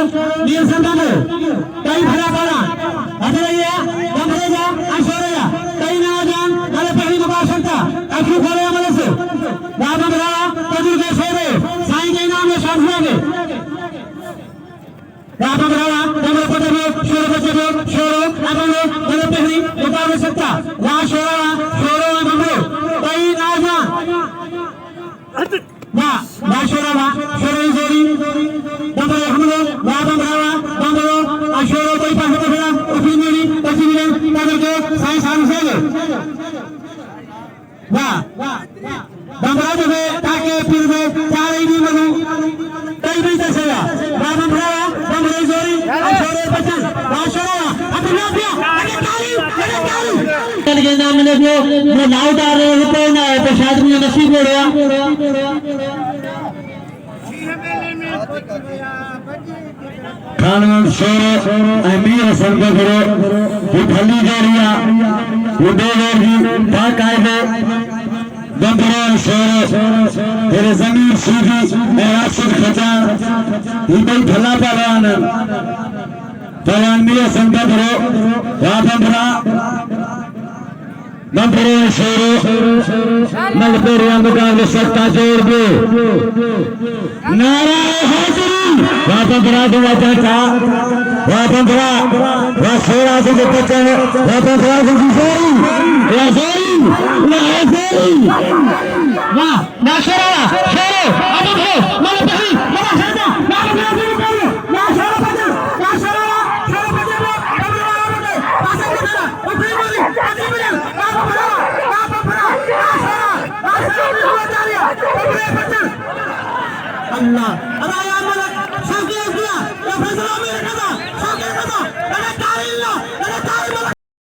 Nielsen Babu, Kai Bharakala, Adaya, Gamreja, Ashoraya, Kai Najan, Alapari Mabashanta, Aku Korea Malasu, Babamra, Kaduka Sore, Saina Shamhane, Babamra, Damapatabu, Shoro, Shoro, Abano, Alapari, Mabashanta, Rashora, Shoro, Abu, Kai Najan. Bashora, Shori, Bambara, Hamlo, Bambara, Bambara, Ashoro, Pahara, Opinini, Opinion, Tagago, Science and Sailor. Bambara, Take, Pilve, Tari, Malu, Taibi Tasera, Bambara, Bambara, Zori, Ashoro, Patan, Bashora, Apinapia, Akari. के नाम ने जो नाउदार होते हैं ना तो शायद मुझे नसीब हो रहा खानवान शोर अमीर संग करो ये भली जारिया ये देवरी बाकायदे दंपरों शोर तेरे जमीन सूदी मैं आसिफ खजान ये कोई भला पहलवान मेरा संग करो वापंबरा Bambara Shoro, Malperia Mugabe Sakta Jorge, Nara Hazari, Wapambara Duwatata, Wapambara, Wasora to the Patan, Wapambara to the Zori, Yazori, Yazori, Nashara, Shoro, Abu, Malapari, Malashada, Malapari, Nashara, Nashara, Allah, Allah ya Allah, sakit dia, ya Faisal Amir kata, sakit kata, ada kali lah, ada